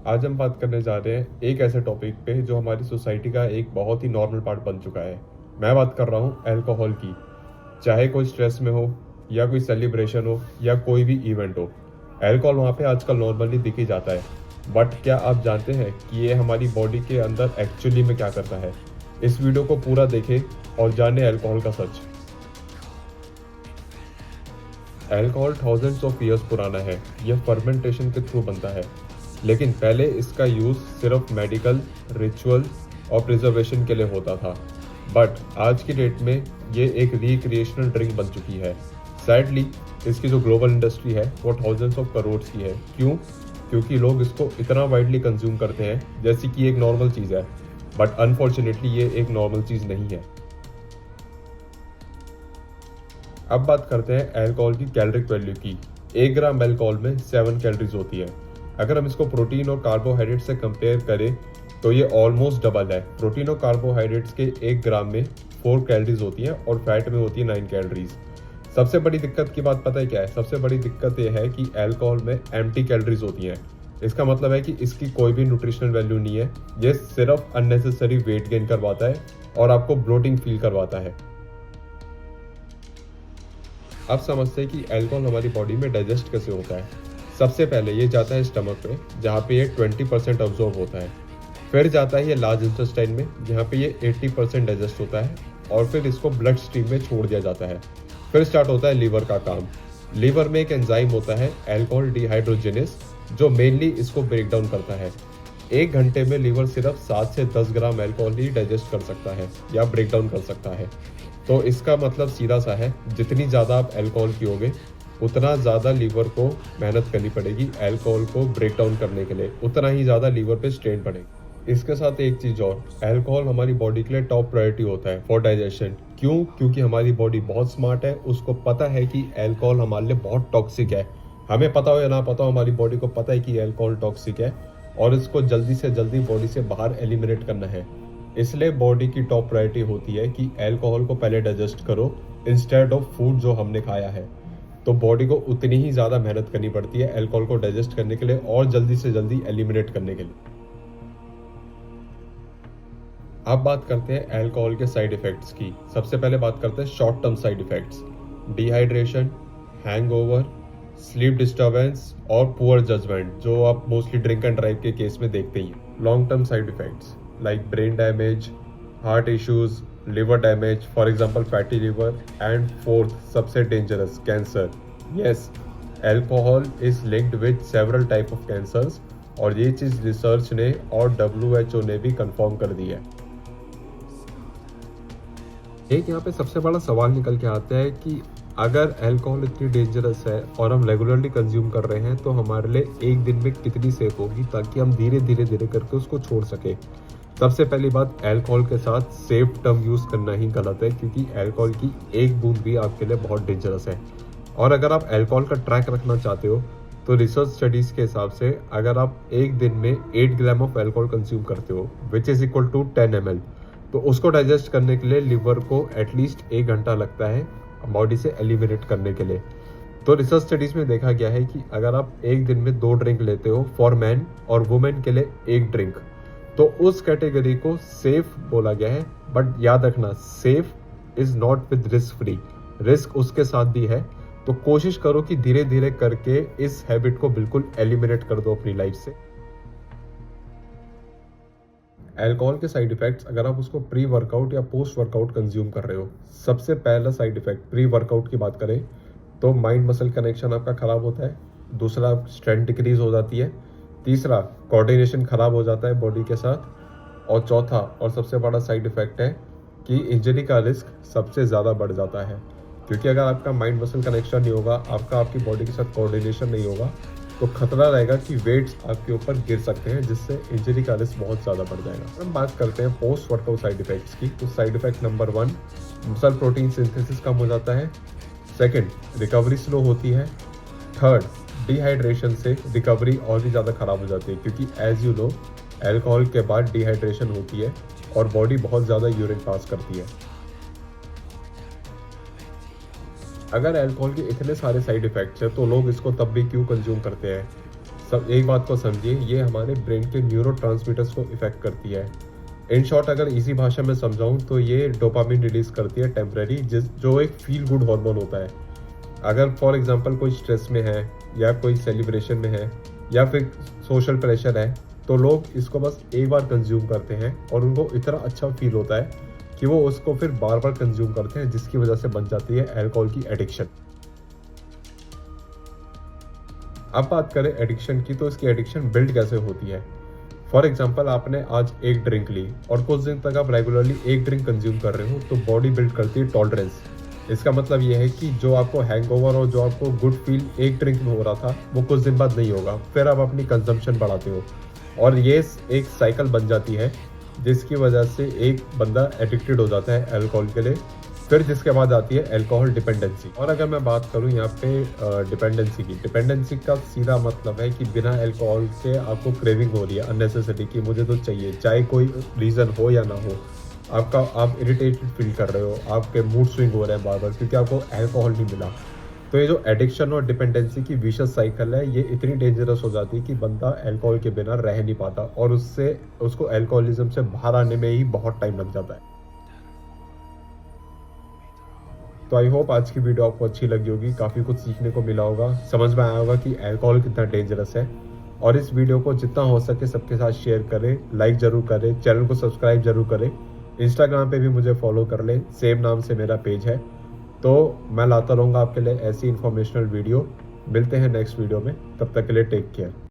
आज हम बात करने जा रहे हैं एक ऐसे टॉपिक पे जो हमारी सोसाइटी का एक बहुत ही नॉर्मल पार्ट बन चुका है। मैं बात कर रहा हूँ अल्कोहल की। चाहे कोई स्ट्रेस में हो या कोई सेलिब्रेशन हो या कोई भी इवेंट हो, अल्कोहल वहाँ पे आजकल नॉर्मली दिख ही जाता है। बट क्या आप जानते हैं कि ये हमारी बॉडी के अंदर एक्चुअली में क्या करता है? इस वीडियो को पूरा देखें और जाने अल्कोहल का सच। अल्कोहल थाउजेंड्स ऑफ ईयर्स पुराना है। यह फर्मेंटेशन के थ्रू बनता है, लेकिन पहले इसका यूज़ सिर्फ मेडिकल, रिचुअल और प्रिजर्वेशन के लिए होता था। बट आज की डेट में ये एक रिक्रिएशनल ड्रिंक बन चुकी है। सैडली इसकी जो ग्लोबल इंडस्ट्री है वो थाउजेंड्स ऑफ करोड्स की है। क्यों? क्योंकि लोग इसको इतना वाइडली कंज्यूम करते हैं जैसे कि एक नॉर्मल चीज़ है। बट अनफॉर्चुनेटली ये एक नॉर्मल चीज़ नहीं है। अब बात करते हैं अल्कोहल की कैलोरिक वैल्यू की। 1 ग्राम अल्कोहल में 7 कैलोरीज होती है। अगर हम इसको प्रोटीन और कार्बोहाइड्रेट से कंपेयर करें तो ये ऑलमोस्ट डबल है। प्रोटीन और कार्बोहाइड्रेट्स के 1 ग्राम में 4 कैलोरीज होती है और फैट में होती है 9 कैलोरीज। सबसे बड़ी दिक्कत की बात पता है क्या है? सबसे बड़ी दिक्कत ये है कि अल्कोहल में एम्प्टी कैलोरीज होती हैं। इसका मतलब है कि इसकी कोई भी न्यूट्रिशनल वैल्यू नहीं है। ये सिर्फ अननेसेसरी वेट गेन करवाता है और आपको ब्लोटिंग फील करवाता है। अब समझते हैं कि अल्कोहल हमारी बॉडी में डाइजेस्ट कैसे होता है। सबसे पहले ये जाता है स्टमक पे, जहाँ पे ये 20% अब्जॉर्ब होता है। फिर जाता है ये लार्ज इंटेस्टाइन में, जहाँ पे ये 80% डाइजेस्ट होता है और फिर इसको ब्लड स्ट्रीम में छोड़ दिया जाता है। फिर स्टार्ट होता है लीवर का काम। लीवर में एक एंजाइम होता है अल्कोहल डिहाइड्रोजिनेस, जो मेनली इसको ब्रेक डाउन करता है। 1 घंटे में लीवर सिर्फ 7 से 10 ग्राम अल्कोहल ही डाइजेस्ट कर सकता है या ब्रेक डाउन कर सकता है। तो इसका मतलब सीधा सा है, जितनी ज़्यादा आप अल्कोहल पियोगे उतना ज़्यादा लीवर को मेहनत करनी पड़ेगी अल्कोहल को ब्रेक डाउन करने के लिए, उतना ही ज़्यादा लीवर पे स्ट्रेन पड़ेगी। इसके साथ एक चीज़ और, अल्कोहल हमारी बॉडी के लिए टॉप प्रायोरिटी होता है फॉर डाइजेशन। क्यों? क्योंकि हमारी बॉडी बहुत स्मार्ट है। उसको पता है कि अल्कोहल हमारे लिए बहुत टॉक्सिक है। हमें पता हो या ना पता हो, हमारी बॉडी को पता है कि अल्कोहल टॉक्सिक है और इसको जल्दी से जल्दी बॉडी से बाहर एलिमिनेट करना है। इसलिए बॉडी की टॉप प्रायोरिटी होती है कि अल्कोहल को पहले डाइजेस्ट करो इंस्टेड ऑफ फूड जो हमने खाया है। तो बॉडी को उतनी ही ज़्यादा मेहनत करनी पड़ती है अल्कोहल को डाइजेस्ट करने के लिए और जल्दी से जल्दी एलिमिनेट करने के लिए। अब बात करते हैं अल्कोहल के साइड इफेक्ट्स की। सबसे पहले बात करते हैं short term side effects. Dehydration, hangover, sleep disturbance और पुअर जजमेंट, जो आप मोस्टली ड्रिंक एंड ड्राइव के केस में देखते ही। Long term side effects like brain damage, heart issues, liver damage, for example fatty liver, and fourth सबसे dangerous, cancer. Yes, alcohol is linked with several type of cancers और ये चीज़ research ने और WHO ने भी कंफर्म कर दी है। एक यहाँ पे सबसे बड़ा सवाल निकल के आता है कि अगर अल्कोहल इतनी डेंजरस है और हम रेगुलरली कंज्यूम कर रहे हैं तो हमारे लिए एक दिन में कितनी सेफ होगी, ताकि हम धीरे धीरे धीरे करके उसको छोड़ सके। सबसे पहली बात, अल्कोहल के साथ सेफ टर्म यूज़ करना ही गलत है, क्योंकि अल्कोहल की एक बूंद भी आपके लिए बहुत डेंजरस है। और अगर आप अल्कोहल का ट्रैक रखना चाहते हो तो रिसर्च स्टडीज़ के हिसाब से अगर आप एक दिन में 8 ग्राम ऑफ अल्कोहल कंज्यूम करते हो which is equal to 10 ml, तो उसको डाइजेस्ट करने के लिए लिवर को एटलीस्ट 1 घंटा लगता है बॉडी से एलिमिनेट करने के लिए। तो रिसर्च स्टडीज में देखा गया है कि अगर आप एक दिन में 2 ड्रिंक लेते हो फॉर मैन और वुमेन के लिए 1 ड्रिंक, तो उस कैटेगरी को सेफ बोला गया है। बट याद रखना, safe is not with risk free, risk उसके साथ भी है। तो कोशिश करो कि धीरे धीरे करके इस हैबिट को बिल्कुल एलिमिनेट कर दो अपनी लाइफ से। अल्कोहल के साइड इफेक्ट्स, अगर आप उसको प्री वर्कआउट या पोस्ट वर्कआउट कंज्यूम कर रहे हो, सबसे पहला साइड इफेक्ट प्री वर्कआउट की बात करें तो माइंड मसल कनेक्शन आपका खराब होता है। दूसरा, स्ट्रेंथ डिक्रीज हो जाती है। तीसरा, कोऑर्डिनेशन खराब हो जाता है बॉडी के साथ। और चौथा और सबसे बड़ा साइड इफेक्ट है कि इंजरी का रिस्क सबसे ज़्यादा बढ़ जाता है, क्योंकि अगर आपका माइंड मसल कनेक्शन नहीं होगा, आपकी बॉडी के साथ कोऑर्डिनेशन नहीं होगा, तो खतरा रहेगा कि वेट्स आपके ऊपर गिर सकते हैं, जिससे इंजरी का रिस्क बहुत ज़्यादा बढ़ जाएगा। हम बात करते हैं पोस्ट वर्कआउट साइड इफेक्ट्स की। तो side effect number 1, muscle protein synthesis कम हो जाता है। सेकंड, रिकवरी स्लो होती है। थर्ड, डिहाइड्रेशन से रिकवरी और भी ज़्यादा ख़राब हो जाती है, क्योंकि एज यू नो अल्कोहल के बाद डिहाइड्रेशन होती है और बॉडी बहुत ज़्यादा यूरिन पास करती है। अगर अल्कोहल के इतने सारे साइड इफ़ेक्ट्स हैं तो लोग इसको तब भी क्यों कंज्यूम करते हैं? सब एक बात को समझिए, ये हमारे ब्रेन के न्यूरोट्रांसमीटर्स को इफेक्ट करती है। इन शॉर्ट अगर इसी भाषा में समझाऊं तो ये डोपामिन रिलीज करती है टेम्पररी, जो एक फील गुड हार्मोन होता है। अगर फॉर एग्जांपल कोई स्ट्रेस में है या कोई सेलिब्रेशन में है या फिर सोशल प्रेशर है, तो लोग इसको बस एक बार कंज्यूम करते हैं और उनको इतना अच्छा फील होता है कि वो उसको फिर बार बार कंज्यूम करते हैं, जिसकी वजह से बन जाती है अल्कोहल की एडिक्शन। अब बात करें एडिक्शन की, तो इसकी एडिक्शन बिल्ड कैसे होती है। फॉर एग्जाम्पल आपने आज एक ड्रिंक ली और कुछ दिन तक आप रेगुलरली एक ड्रिंक कंज्यूम कर रहे हो, तो बॉडी बिल्ड करती है टॉलरेंस। इसका मतलब यह है कि जो आपको हैंगओवर और जो आपको गुड फील एक ड्रिंक में हो रहा था वो कुछ दिन बाद नहीं होगा, फिर आप अपनी कंजम्पशन बढ़ाते हो और ये एक साइकिल बन जाती है, जिसकी वजह से एक बंदा एडिक्टेड हो जाता है अल्कोहल के लिए। फिर जिसके बाद आती है अल्कोहल डिपेंडेंसी। और अगर मैं बात करूं यहाँ पे डिपेंडेंसी का सीधा मतलब है कि बिना अल्कोहल के आपको क्रेविंग हो रही है अननेसेसरी, कि मुझे तो चाहिए, चाहे कोई रीज़न हो या ना हो। आप इरिटेटेड फील कर रहे हो, आपके मूड स्विंग हो रहे हैं बार बार क्योंकि आपको अल्कोहल नहीं मिला। तो ये जो एडिक्शन और डिपेंडेंसी की विशेष साइकिल है, ये इतनी डेंजरस हो जाती है कि बंदा अल्कोहल के बिना रह नहीं पाता और उसको अल्कोहलिज्म से बाहर आने में ही बहुत टाइम लग जाता है। तो आई होप आज की वीडियो आपको अच्छी लगी होगी, काफ़ी कुछ सीखने को मिला होगा, समझ में आया होगा कि अल्कोहल कितना डेंजरस है। और इस वीडियो को जितना हो सके सबके साथ शेयर करें, लाइक ज़रूर करें, चैनल को सब्सक्राइब जरूर करें। इंस्टाग्राम पे भी मुझे फॉलो कर लें, सेम नाम से मेरा पेज है। तो मैं लाता रहूँगा आपके लिए ऐसी इन्फॉर्मेशनल वीडियो। मिलते हैं नेक्स्ट वीडियो में, तब तक के लिए टेक केयर।